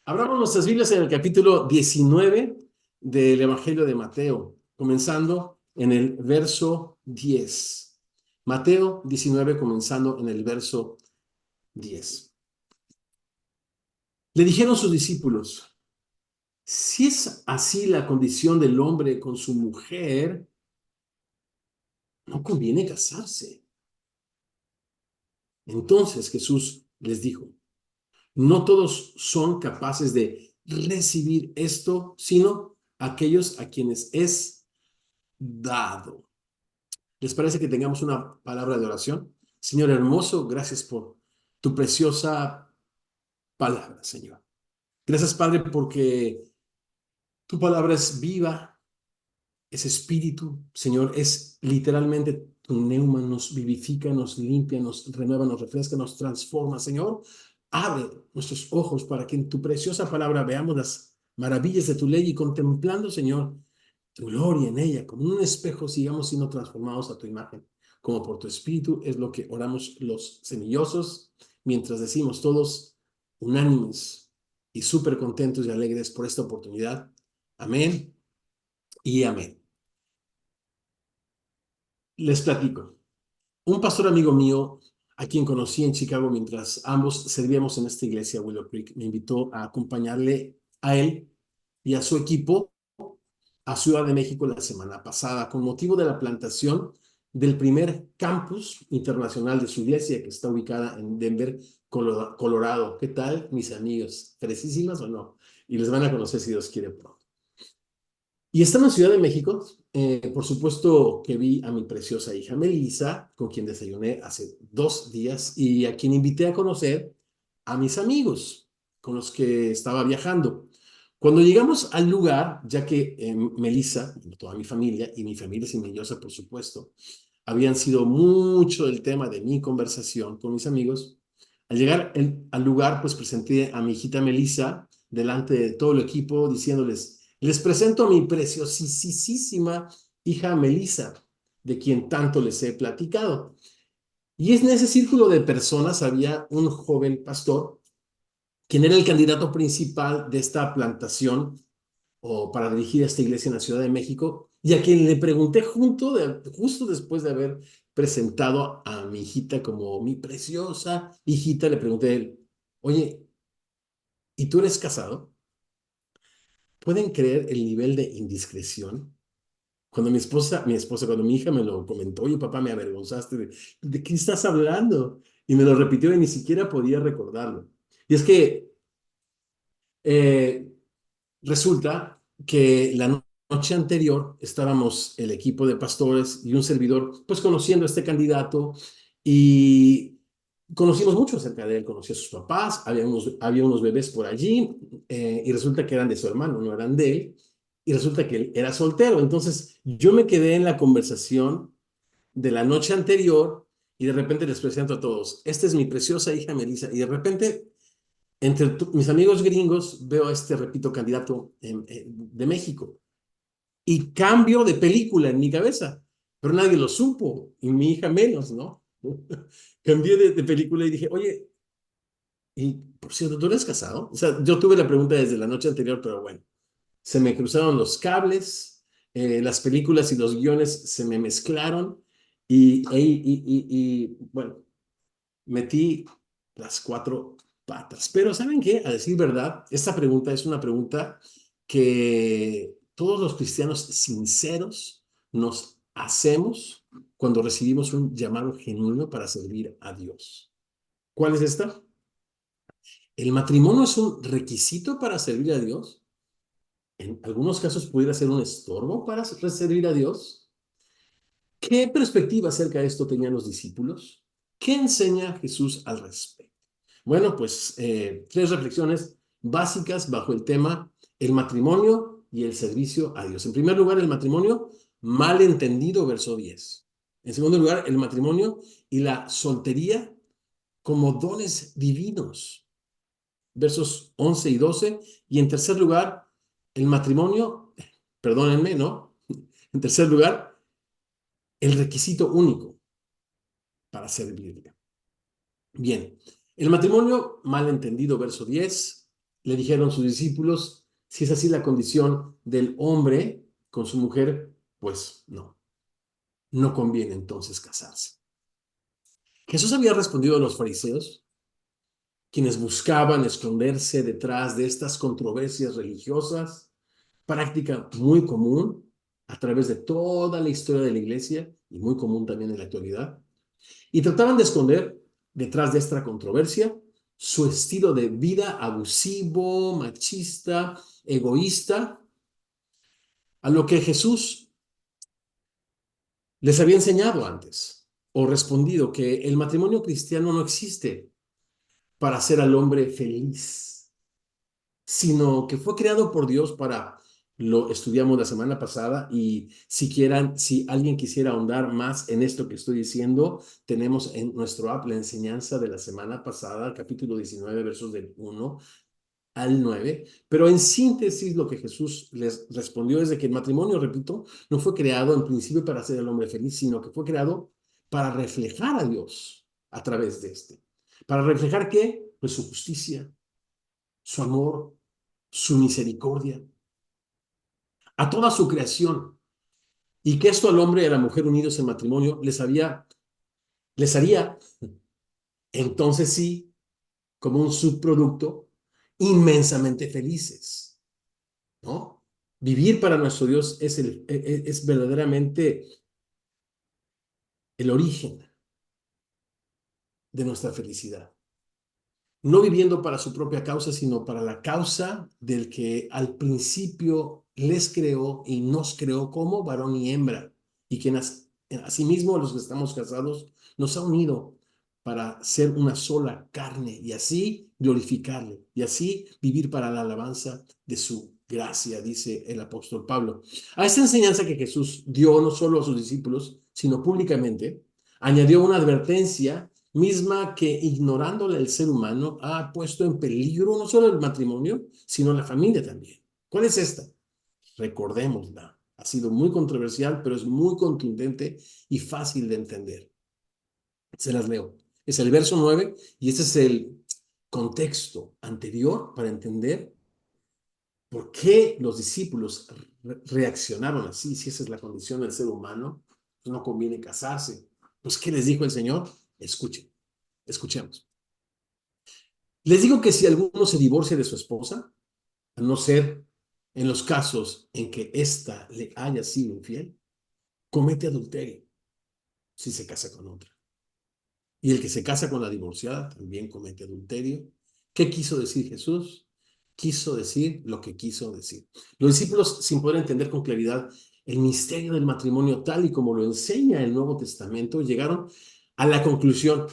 Abramos nuestras Biblias en el capítulo 19 del Evangelio de Mateo, comenzando en el verso 10. Mateo 19, comenzando en el verso 10. Le dijeron sus discípulos: si es así la condición del hombre con su mujer, no conviene casarse. Entonces Jesús les dijo: no todos son capaces de recibir esto, sino aquellos a quienes es dado. ¿Les parece que tengamos una palabra de oración? Señor hermoso, gracias por tu preciosa palabra, Señor. Gracias, Padre, porque tu palabra es viva, es espíritu, Señor, es literalmente tu neuma, nos vivifica, nos limpia, nos renueva, nos refresca, nos transforma, Señor. Abre nuestros ojos para que en tu preciosa palabra veamos las maravillas de tu ley y contemplando, Señor, tu gloria en ella, como en un espejo, sigamos siendo transformados a tu imagen, como por tu espíritu. Es lo que oramos los semillosos, mientras decimos todos unánimes y súper contentos y alegres por esta oportunidad. Amén y amén. Les platico. Un pastor amigo mío, a quien conocí en Chicago mientras ambos servíamos en esta iglesia, Willow Creek, me invitó a acompañarle a él y a su equipo a Ciudad de México la semana pasada, con motivo de la plantación del primer campus internacional de su iglesia, que está ubicada en Denver, Colorado. ¿Qué tal, mis amigos? ¿Fresísimas o no? Y les van a conocer si Dios quiere pronto. Y estando en Ciudad de México, por supuesto que vi a mi preciosa hija Melissa, con quien desayuné hace 2 días y a quien invité a conocer a mis amigos con los que estaba viajando. Cuando llegamos al lugar, ya que Melissa, toda mi familia y mi familia semillosa, por supuesto, habían sido mucho el tema de mi conversación con mis amigos, al llegar al lugar, pues presenté a mi hijita Melissa delante de todo el equipo, diciéndoles: les presento a mi preciosísima hija Melissa, de quien tanto les he platicado. Y en ese círculo de personas había un joven pastor, quien era el candidato principal de esta plantación o para dirigir esta iglesia en la Ciudad de México, y a quien le pregunté justo después de haber presentado a mi hijita como mi preciosa hijita, le pregunté a él: oye, ¿y tú eres casado? ¿Pueden creer el nivel de indiscreción? Cuando cuando mi hija me lo comentó: oye, papá, me avergonzaste, ¿de qué estás hablando? Y me lo repitió y ni siquiera podía recordarlo. Y es que eh, resulta que la noche anterior estábamos el equipo de pastores y un servidor, pues conociendo a este candidato, y conocimos mucho acerca de él. Conocí a sus papás, había unos bebés por allí, y resulta que eran de su hermano, no eran de él, y resulta que él era soltero. Entonces yo me quedé en la conversación de la noche anterior y de repente les presento a todos: esta es mi preciosa hija Melissa, y de repente entre mis amigos gringos veo a este, repito, candidato de México, y cambio de película en mi cabeza, pero nadie lo supo, y mi hija menos, ¿no? Cambié de película y dije: oye, y por cierto, ¿tú eres casado? O sea, yo tuve la pregunta desde la noche anterior, pero bueno, se me cruzaron los cables, las películas y los guiones se me mezclaron, y bueno, metí las cuatro patas. Pero ¿saben qué? A decir verdad, esta pregunta es una pregunta que todos los cristianos sinceros nos hacemos cuando recibimos un llamado genuino para servir a Dios. ¿Cuál es esta? ¿El matrimonio es un requisito para servir a Dios? En algunos casos pudiera ser un estorbo para servir a Dios. ¿Qué perspectiva acerca de esto tenían los discípulos? ¿Qué enseña Jesús al respecto? Bueno, pues 3 reflexiones básicas bajo el tema: el matrimonio y el servicio a Dios. En primer lugar, el matrimonio mal entendido, verso 10. En segundo lugar, el matrimonio y la soltería como dones divinos, versos 11 y 12. Y en tercer lugar, el matrimonio, perdónenme, ¿no? En tercer lugar, el requisito único para servirle. Bien, el matrimonio mal entendido, verso 10. le dijeron sus discípulos, si es así la condición del hombre con su mujer, pues no conviene entonces casarse. Jesús había respondido a los fariseos, quienes buscaban esconderse detrás de estas controversias religiosas, práctica muy común a través de toda la historia de la iglesia y muy común también en la actualidad, y trataban de esconder detrás de esta controversia su estilo de vida abusivo, machista, egoísta, a lo que Jesús les había enseñado antes o respondido que el matrimonio cristiano no existe para hacer al hombre feliz, sino que fue creado por Dios para, lo estudiamos la semana pasada y si alguien quisiera ahondar más en esto que estoy diciendo, tenemos en nuestro app la enseñanza de la semana pasada, capítulo 19, versos del 1 al 9, pero en síntesis lo que Jesús les respondió es de que el matrimonio, repito, no fue creado en principio para hacer al hombre feliz, sino que fue creado para reflejar a Dios a través de este. ¿Para reflejar qué? Pues su justicia, su amor, su misericordia, a toda su creación. Y que esto al hombre y a la mujer unidos en matrimonio les haría, entonces sí, como un subproducto, inmensamente felices, ¿no? Vivir para nuestro Dios es verdaderamente el origen de nuestra felicidad. No viviendo para su propia causa, sino para la causa del que al principio les creó y nos creó como varón y hembra, y que asimismo los que estamos casados nos ha unido para ser una sola carne y así glorificarle y así vivir para la alabanza de su gracia, dice el apóstol Pablo. A esta enseñanza que Jesús dio no solo a sus discípulos, sino públicamente, añadió una advertencia misma que ignorándola el ser humano ha puesto en peligro no solo el matrimonio, sino la familia también. ¿Cuál es esta? Recordémosla. Ha sido muy controversial, pero es muy contundente y fácil de entender. Se las leo. Es el verso 9 y este es el contexto anterior para entender por qué los discípulos reaccionaron así. Si esa es la condición del ser humano, pues no conviene casarse. Pues, ¿qué les dijo el Señor? Escuchen. Escuchemos. Les digo que si alguno se divorcia de su esposa, a no ser en los casos en que ésta le haya sido infiel, comete adulterio si se casa con otra. Y el que se casa con la divorciada también comete adulterio. ¿Qué quiso decir Jesús? Quiso decir lo que quiso decir. Los discípulos, sin poder entender con claridad el misterio del matrimonio tal y como lo enseña el Nuevo Testamento, llegaron a la conclusión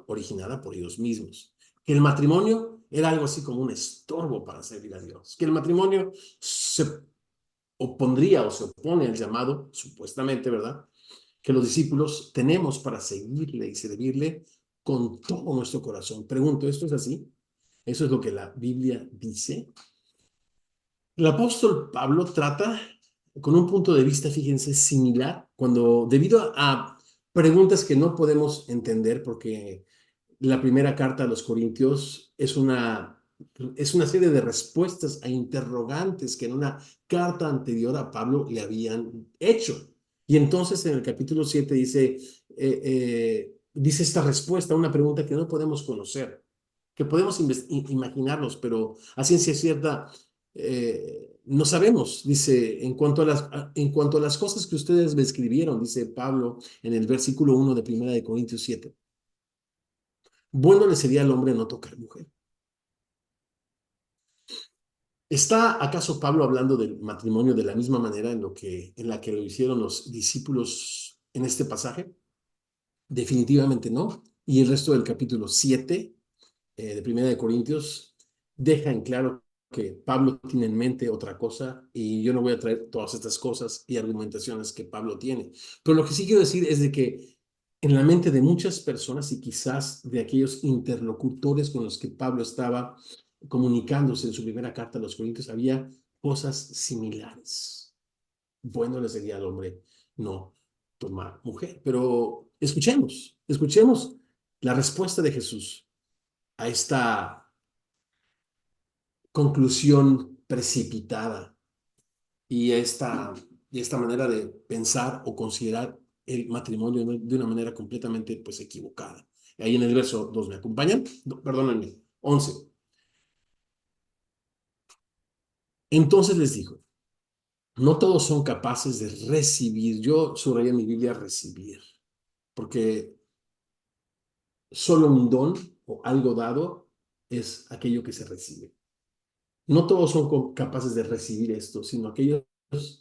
originada por ellos mismos, que el matrimonio era algo así como un estorbo para servir a Dios, que el matrimonio se opondría o se opone al llamado, supuestamente, ¿verdad?, que los discípulos tenemos para seguirle y servirle con todo nuestro corazón. Pregunto, ¿esto es así? ¿Eso es lo que la Biblia dice? El apóstol Pablo trata con un punto de vista, fíjense, similar, cuando debido a preguntas que no podemos entender, porque la primera carta a los Corintios es una serie de respuestas a interrogantes que en una carta anterior a Pablo le habían hecho. Y entonces en el capítulo 7 dice esta respuesta a una pregunta que no podemos conocer, que podemos imaginarnos, pero a ciencia cierta no sabemos. Dice, en cuanto a las cosas que ustedes me escribieron, dice Pablo en el versículo 1 de 1 Corintios 7, bueno le sería al hombre no tocar mujer. ¿Está acaso Pablo hablando del matrimonio de la misma manera en la que lo hicieron los discípulos en este pasaje? Definitivamente no. Y el resto del capítulo 7 de 1 Corintios deja en claro que Pablo tiene en mente otra cosa y yo no voy a traer todas estas cosas y argumentaciones que Pablo tiene. Pero lo que sí quiero decir es de que en la mente de muchas personas y quizás de aquellos interlocutores con los que Pablo estaba comunicándose en su primera carta a los Corintios había cosas similares. Bueno le sería al hombre no tomar mujer. Pero escuchemos la respuesta de Jesús a esta conclusión precipitada y esta manera de pensar o considerar el matrimonio de una manera completamente pues equivocada. Ahí en el verso 2 ¿me acompañan? No, perdónenme, 11. Entonces les dijo, no todos son capaces de recibir. Yo subrayé en mi Biblia recibir, porque solo un don o algo dado es aquello que se recibe. No todos son capaces de recibir esto, sino aquellos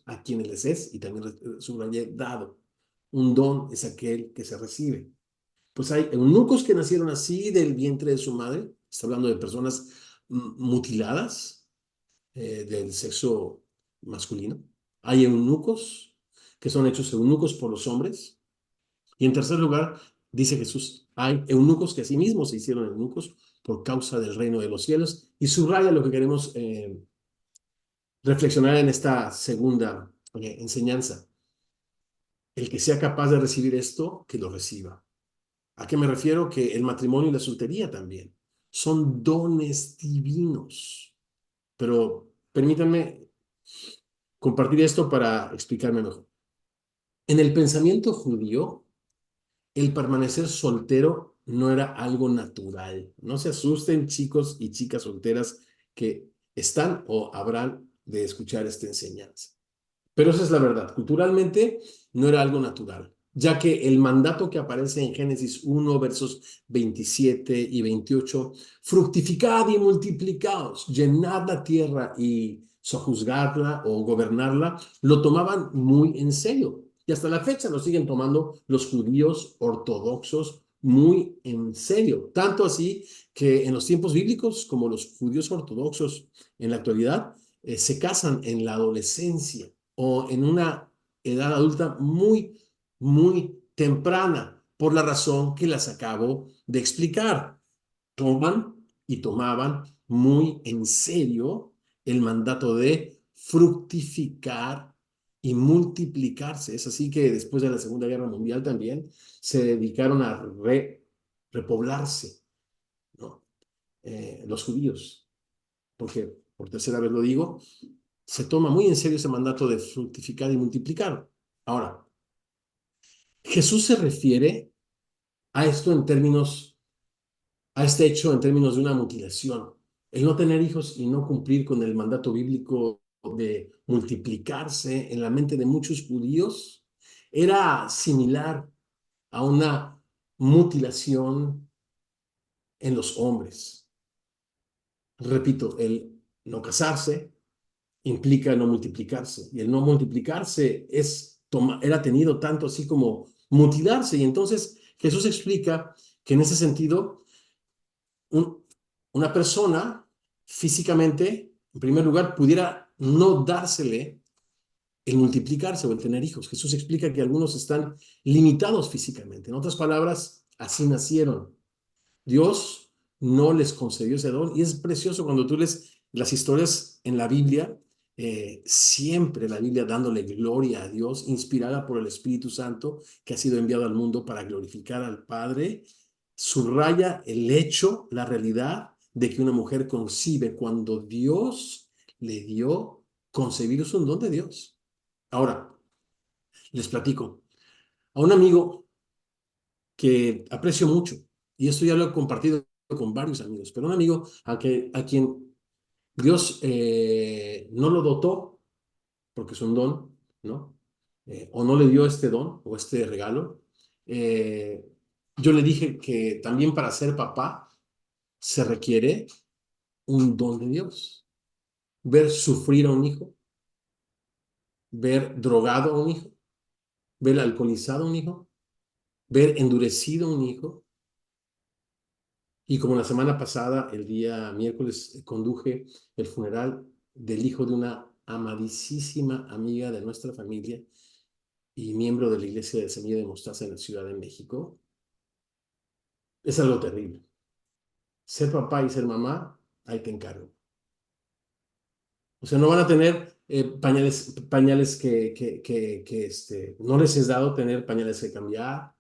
a quienes les es, y también subrayé dado. Un don es aquel que se recibe. Pues hay eunucos que nacieron así del vientre de su madre, está hablando de personas mutiladas del sexo masculino. Hay eunucos que son hechos eunucos por los hombres. Y en tercer lugar, dice Jesús, hay eunucos que asimismo se hicieron eunucos por causa del reino de los cielos. Y subraya lo que queremos reflexionar en esta segunda enseñanza. El que sea capaz de recibir esto, que lo reciba. ¿A qué me refiero? Que el matrimonio y la soltería también son dones divinos. Pero permítanme compartir esto para explicarme mejor. En el pensamiento judío, el permanecer soltero no era algo natural. No se asusten, chicos y chicas solteras que están o habrán de escuchar esta enseñanza. Pero esa es la verdad. Culturalmente no era algo natural, ya que el mandato que aparece en Génesis 1, versos 27 y 28, fructificad y multiplicaos, llenad la tierra y sojuzgadla o gobernarla, lo tomaban muy en serio. Y hasta la fecha lo siguen tomando los judíos ortodoxos muy en serio. Tanto así que en los tiempos bíblicos, como los judíos ortodoxos en la actualidad, se casan en la adolescencia o en una edad adulta muy, muy temprana, por la razón que las acabo de explicar. Toman y tomaban muy en serio el mandato de fructificar y multiplicarse. Es así que después de la Segunda Guerra Mundial también se dedicaron a repoblarse, ¿no? Los judíos, porque por tercera vez lo digo, se toma muy en serio ese mandato de fructificar y multiplicar. Ahora, Jesús se refiere a esto en términos, a este hecho en términos de una mutilación. El no tener hijos y no cumplir con el mandato bíblico de multiplicarse en la mente de muchos judíos era similar a una mutilación en los hombres. Repito, el no casarse implica no multiplicarse. Y el no multiplicarse era tenido tanto así como mutilarse. Y entonces Jesús explica que en ese sentido, un- una persona físicamente, en primer lugar, pudiera no dársele el multiplicarse o el tener hijos. Jesús explica que algunos están limitados físicamente. En otras palabras, así nacieron. Dios no les concedió ese don y es precioso cuando tú lees las historias en la Biblia, siempre la Biblia dándole gloria a Dios, inspirada por el Espíritu Santo que ha sido enviado al mundo para glorificar al Padre, subraya el hecho, la realidad de que una mujer concibe cuando Dios le dio concebir, es un don de Dios. Ahora, les platico. A un amigo que aprecio mucho, y esto ya lo he compartido con varios amigos, pero un amigo a quien Dios no lo dotó, porque es un don, ¿no? O no le dio este don o este regalo. eh, yo le dije que también para ser papá se requiere un don de Dios. Ver sufrir a un hijo, ver drogado a un hijo, ver alcoholizado a un hijo, ver endurecido a un hijo. Y como la semana pasada, el día miércoles, conduje el funeral del hijo de una amadísima amiga de nuestra familia y miembro de la iglesia de Semilla de Mostaza en la Ciudad de México, es algo terrible. Ser papá y ser mamá, ahí te encargo. O sea, no van a tener pañales no les es dado tener pañales que cambiar,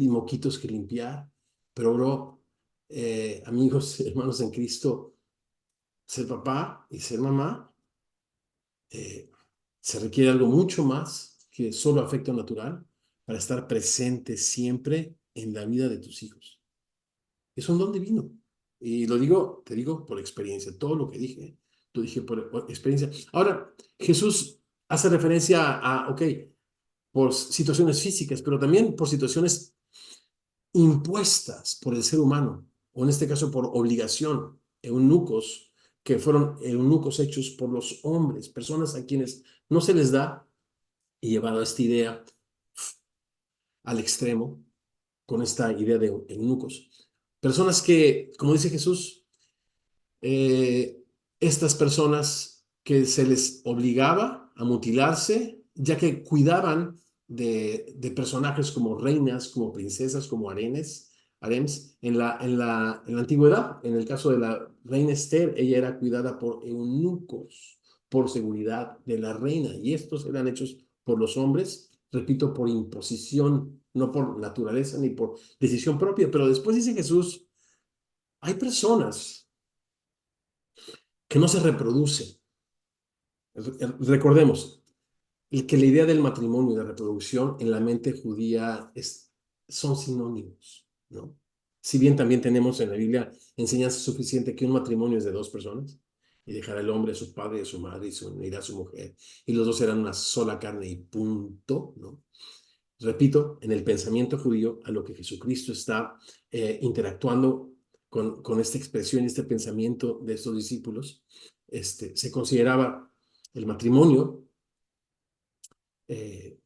moquitos que limpiar, pero bro, amigos, hermanos en Cristo, ser papá y ser mamá, eh, se requiere algo mucho más que solo afecto natural para estar presente siempre en la vida de tus hijos. Es un don divino. Y lo digo, te digo por experiencia. Todo lo que dije, lo dije por experiencia. Ahora, Jesús hace referencia ok, por situaciones físicas, pero también por situaciones impuestas por el ser humano, o en este caso por obligación, eunucos, que fueron eunucos hechos por los hombres, personas a quienes no se les da, y llevado esta idea al extremo, con esta idea de eunucos, personas que, como dice Jesús, eh, estas personas que se les obligaba a mutilarse, ya que cuidaban de personajes como reinas, como princesas, como harems, en la antigüedad. En el caso de la reina Esther, ella era cuidada por eunucos, por seguridad de la reina, y estos eran hechos por los hombres, repito, por imposición, no por naturaleza ni por decisión propia. Pero después dice Jesús, hay personas que no se reproducen. Recordemos que la idea del matrimonio y la reproducción en la mente judía son sinónimos, ¿no? Si bien también tenemos en la Biblia enseñanza suficiente que un matrimonio es de dos personas, y dejará el hombre a su padre y a su madre y se unirá a su mujer, y los dos serán una sola carne y punto, ¿no? Repito, en el pensamiento judío, a lo que Jesucristo está interactuando con esta expresión y este pensamiento de estos discípulos, se consideraba el matrimonio eh,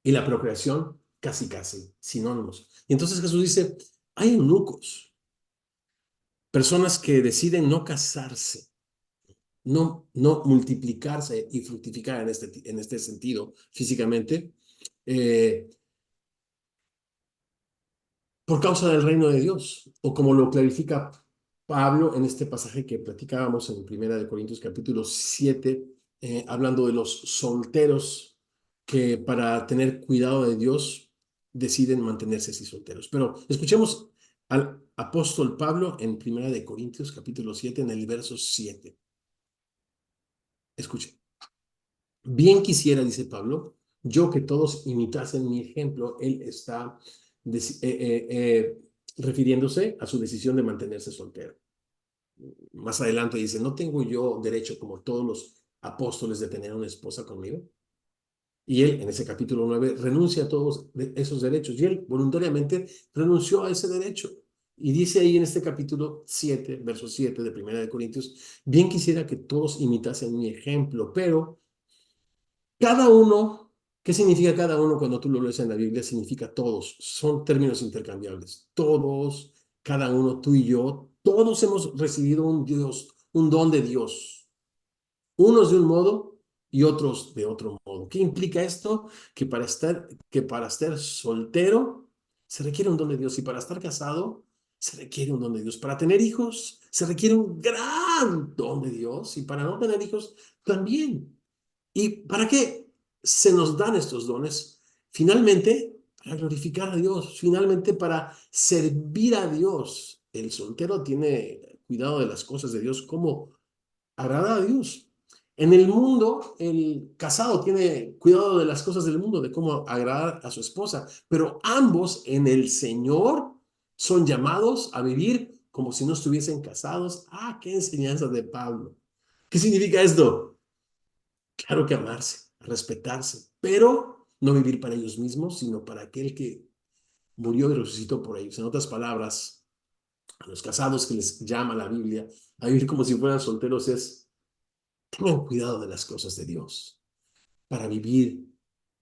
y la procreación casi sinónimos. Y entonces Jesús dice, hay eunucos, personas que deciden no casarse, no multiplicarse y fructificar en este sentido físicamente, eh, por causa del reino de Dios, o como lo clarifica Pablo en este pasaje que platicábamos en Primera de Corintios capítulo 7, hablando de los solteros que para tener cuidado de Dios deciden mantenerse así solteros. Pero escuchemos al apóstol Pablo en Primera de Corintios capítulo 7 en el verso 7. Escuchen. Bien quisiera, dice Pablo, yo que todos imitasen mi ejemplo. Él está refiriéndose a su decisión de mantenerse soltero. Más adelante dice, ¿no tengo yo derecho como todos los apóstoles de tener una esposa conmigo? Y él, en ese capítulo 9 renuncia a todos esos derechos. Y él voluntariamente renunció a ese derecho. Y dice ahí en este capítulo 7, verso 7 de Primera de Corintios, bien quisiera que todos imitasen mi ejemplo, pero cada uno, ¿qué significa cada uno cuando tú lo lees en la Biblia? Significa todos, son términos intercambiables. Todos, cada uno, tú y yo, todos hemos recibido un Dios, un don de Dios. Unos de un modo y otros de otro modo. ¿Qué implica esto? Que para estar soltero se requiere un don de Dios, y para estar casado se requiere un don de Dios. Para tener hijos se requiere un gran don de Dios, y para no tener hijos también. ¿Y para qué se nos dan estos dones? Finalmente, para glorificar a Dios, finalmente para servir a Dios. El soltero tiene cuidado de las cosas de Dios, cómo agrada a Dios. En el mundo, el casado tiene cuidado de las cosas del mundo, de cómo agradar a su esposa, pero ambos en el Señor son llamados a vivir como si no estuviesen casados. Ah, qué enseñanza de Pablo. ¿Qué significa esto? Claro que amarse, respetarse, pero no vivir para ellos mismos, sino para aquel que murió y resucitó por ellos. En otras palabras, a los casados que les llama la Biblia a vivir como si fueran solteros es, tengan cuidado de las cosas de Dios, para vivir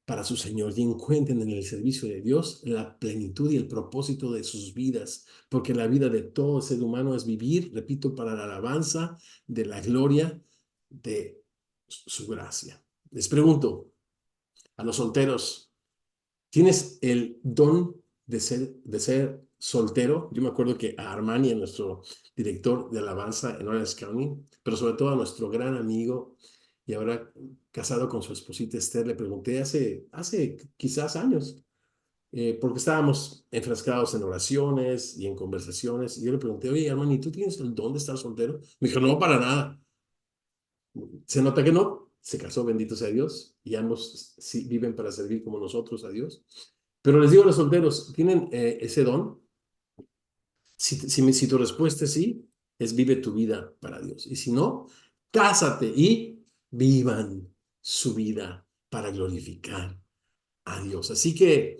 para su Señor, y encuentren en el servicio de Dios la plenitud y el propósito de sus vidas, porque la vida de todo ser humano es vivir, repito, para la alabanza de la gloria de su gracia. Les pregunto, a los solteros, ¿tienes el don de ser soltero? Yo me acuerdo que a Armani, a nuestro director de alabanza en Orange County, pero sobre todo a nuestro gran amigo y ahora casado con su esposita Esther, le pregunté hace quizás años, porque estábamos enfrascados en oraciones y en conversaciones, y yo le pregunté, oye, Armani, ¿tú tienes el don de estar soltero? Me dijo, no, para nada. Se nota que no, se casó, bendito sea Dios, y ambos sí viven para servir como nosotros a Dios. Pero les digo a los solteros, ¿tienen ese don? Si tu respuesta es sí, es vive tu vida para Dios. Y si no, cásate y vivan su vida para glorificar a Dios. Así que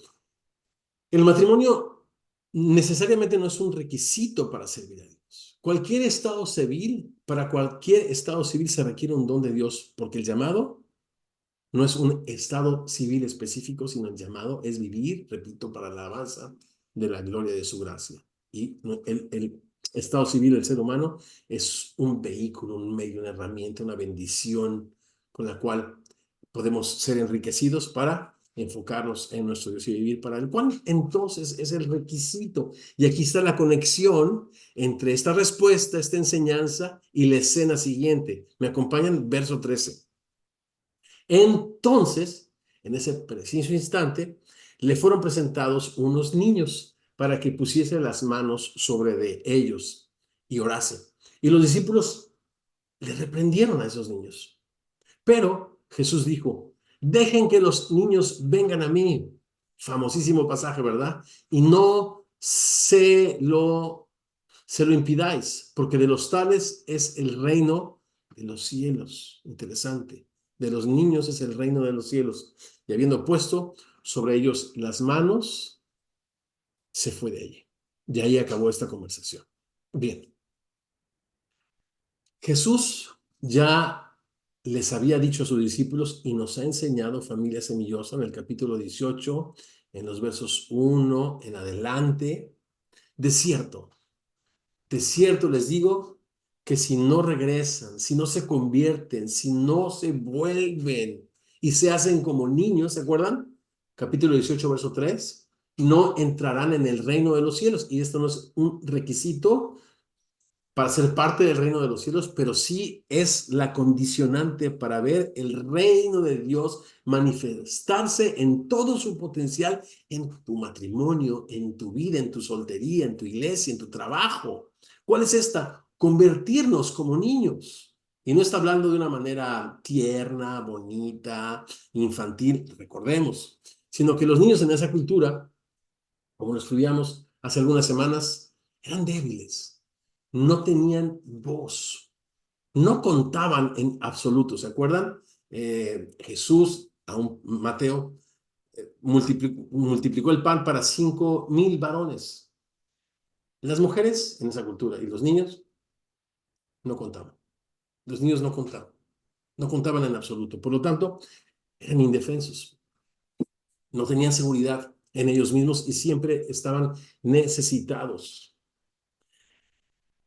el matrimonio necesariamente no es un requisito para servir a Dios. Para cualquier estado civil se requiere un don de Dios, porque el llamado no es un estado civil específico, sino el llamado es vivir, repito, para la alabanza de la gloria de su gracia. Y el estado civil del ser humano es un vehículo, un medio, una herramienta, una bendición con la cual podemos ser enriquecidos para enfocarnos en nuestro Dios y vivir para el cual entonces es el requisito. Y aquí está la conexión entre esta respuesta, esta enseñanza y la escena siguiente. ¿Me acompañan? Verso 13. Entonces, en ese preciso instante, le fueron presentados unos niños para que pusiese las manos sobre de ellos y orase. Y los discípulos le reprendieron a esos niños. Pero Jesús dijo, dejen que los niños vengan a mí. Famosísimo pasaje, ¿verdad? Y no se lo impidáis, porque de los tales es el reino de los cielos. Interesante. De los niños es el reino de los cielos. Y habiendo puesto sobre ellos las manos, se fue de allí. Y ahí acabó esta conversación. Bien, Jesús ya les había dicho a sus discípulos y nos ha enseñado, familia semillosa, en el capítulo 18, en los versos 1 en adelante, de cierto les digo que si no regresan, si no se convierten, si no se vuelven y se hacen como niños, ¿se acuerdan? Capítulo 18, verso 3, no entrarán en el reino de los cielos. Y esto no es un requisito para ser parte del reino de los cielos, pero sí es la condicionante para ver el reino de Dios manifestarse en todo su potencial en tu matrimonio, en tu vida, en tu soltería, en tu iglesia, en tu trabajo. ¿Cuál es esta? Convertirnos como niños. Y no está hablando de una manera tierna, bonita, infantil, recordemos, sino que los niños en esa cultura, como lo estudiamos hace algunas semanas, eran débiles, no tenían voz, no contaban en absoluto. ¿Se acuerdan? Jesús, a un Mateo, multiplicó el pan para 5,000 varones. Las mujeres en esa cultura y los niños no contaban. Los niños no contaban en absoluto. Por lo tanto, eran indefensos, no tenían seguridad en ellos mismos y siempre estaban necesitados.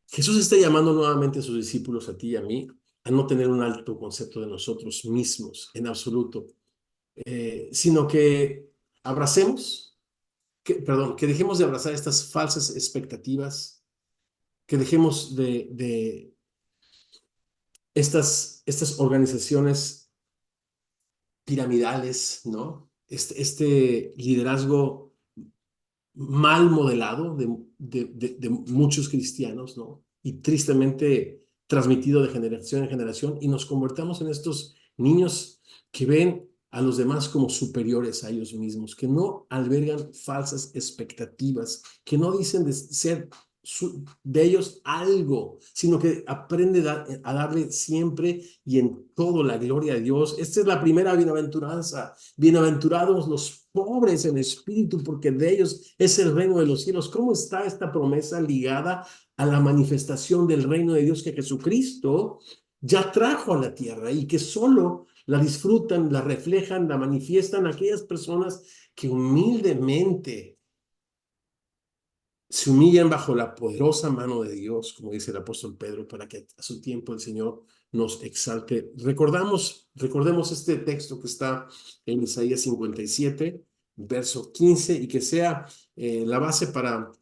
Jesús está llamando nuevamente a sus discípulos, a ti y a mí, a no tener un alto concepto de nosotros mismos en absoluto, sino que que dejemos de abrazar estas falsas expectativas, que dejemos de estas organizaciones piramidales, ¿no? Este liderazgo mal modelado de muchos cristianos, ¿no? Y tristemente transmitido de generación en generación, y nos convertamos en estos niños que ven a los demás como superiores a ellos mismos, que no albergan falsas expectativas, que no dicen de ser de ellos algo, sino que aprende a darle siempre y en todo la gloria a Dios. Esta es la primera bienaventuranza. Bienaventurados los pobres en espíritu, porque de ellos es el reino de los cielos. ¿Cómo está esta promesa ligada a la manifestación del reino de Dios que Jesucristo ya trajo a la tierra y que solo la disfrutan, la reflejan, la manifiestan aquellas personas que humildemente se humillan bajo la poderosa mano de Dios, como dice el apóstol Pedro, para que a su tiempo el Señor nos exalte? Recordemos este texto que está en Isaías 57, verso 15, y que sea la base para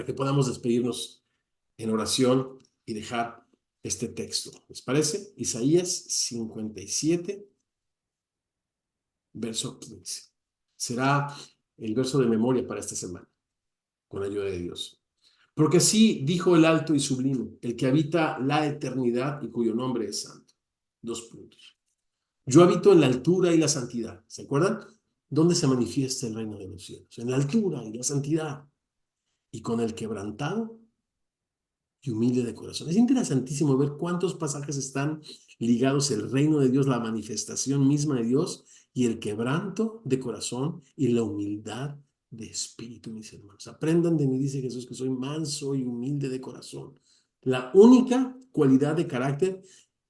que podamos despedirnos en oración y dejar este texto. ¿Les parece? Isaías 57, verso 15. Será el verso de memoria para esta semana, con la ayuda de Dios. Porque así dijo el alto y sublime, el que habita la eternidad y cuyo nombre es santo. Dos puntos. Yo habito en la altura y la santidad. ¿Se acuerdan? ¿Dónde se manifiesta el reino de los cielos? En la altura y la santidad. Y con el quebrantado y humilde de corazón. Es interesantísimo ver cuántos pasajes están ligados el reino de Dios, la manifestación misma de Dios y el quebranto de corazón y la humildad de espíritu, mis hermanos. Aprendan de mí, dice Jesús, que soy manso y humilde de corazón. La única cualidad de carácter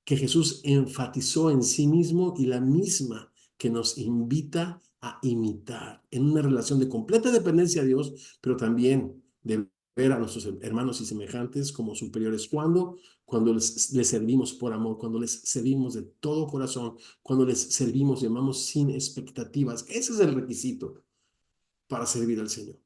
que Jesús enfatizó en sí mismo y la misma que nos invita a imitar en una relación de completa dependencia a Dios, pero también de ver a nuestros hermanos y semejantes como superiores. Cuando les servimos por amor, cuando les servimos de todo corazón, cuando les servimos y amamos sin expectativas. Ese es el requisito para servir al Señor.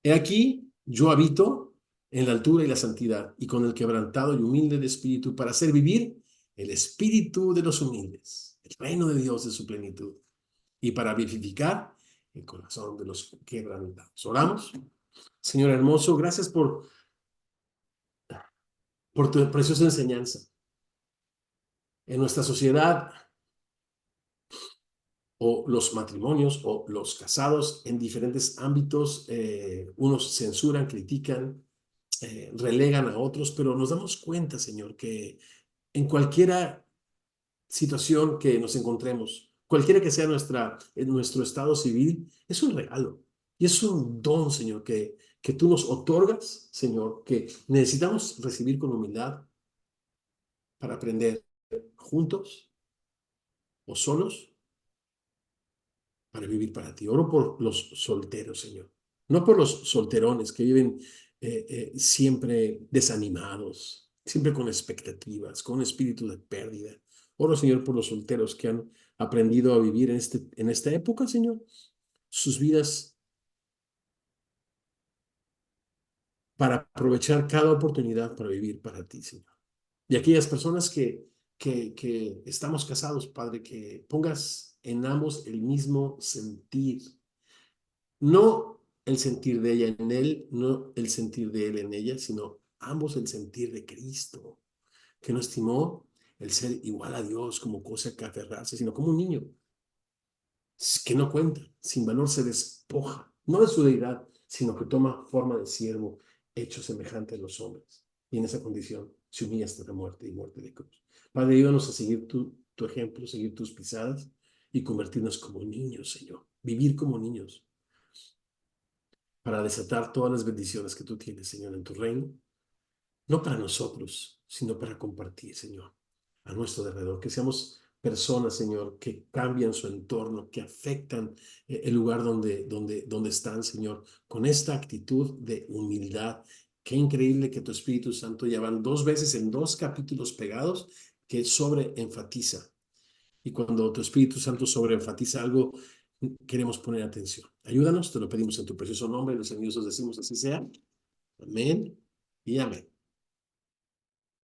He aquí, yo habito en la altura y la santidad, y con el quebrantado y humilde de espíritu, para hacer vivir el espíritu de los humildes, el reino de Dios de su plenitud, y para vivificar el corazón de los quebrantados. Oramos. Señor hermoso, gracias por tu preciosa enseñanza. En nuestra sociedad, o los matrimonios, o los casados en diferentes ámbitos, unos censuran, critican, relegan a otros, pero nos damos cuenta, Señor, que en cualquier situación que nos encontremos, cualquiera que sea nuestro estado civil, es un regalo y es un don, Señor, que tú nos otorgas, Señor, que necesitamos recibir con humildad para aprender juntos o solos para vivir para ti. Oro por los solteros, Señor, no por los solterones que viven siempre desanimados, siempre con expectativas, con un espíritu de pérdida. Oro, Señor, por los solteros que han aprendido a vivir en esta época, Señor, sus vidas para aprovechar cada oportunidad para vivir para ti, Señor. Y aquellas personas que estamos casados, Padre, que pongas en ambos el mismo sentir. No el sentir de ella en él, no el sentir de él en ella, sino ambos el sentir de Cristo, que no estimó el ser igual a Dios como cosa que aferrarse, sino como un niño que no cuenta, sin valor se despoja, no de su deidad, sino que toma forma de siervo, hecho semejante a los hombres. Y en esa condición se humilla hasta la muerte y muerte de cruz. Padre, ayúdanos a seguir tu ejemplo, seguir tus pisadas y convertirnos como niños, Señor. Vivir como niños para desatar todas las bendiciones que tú tienes, Señor, en tu reino, no para nosotros, sino para compartir, Señor, a nuestro alrededor, que seamos personas, Señor, que cambian su entorno, que afectan el lugar donde están, Señor, con esta actitud de humildad. Qué increíble que tu Espíritu Santo ya van dos veces en dos capítulos pegados que sobreenfatiza. Y cuando tu Espíritu Santo sobreenfatiza algo, queremos poner atención. Ayúdanos, te lo pedimos en tu precioso nombre, los amigos os decimos así sea. Amén y amén.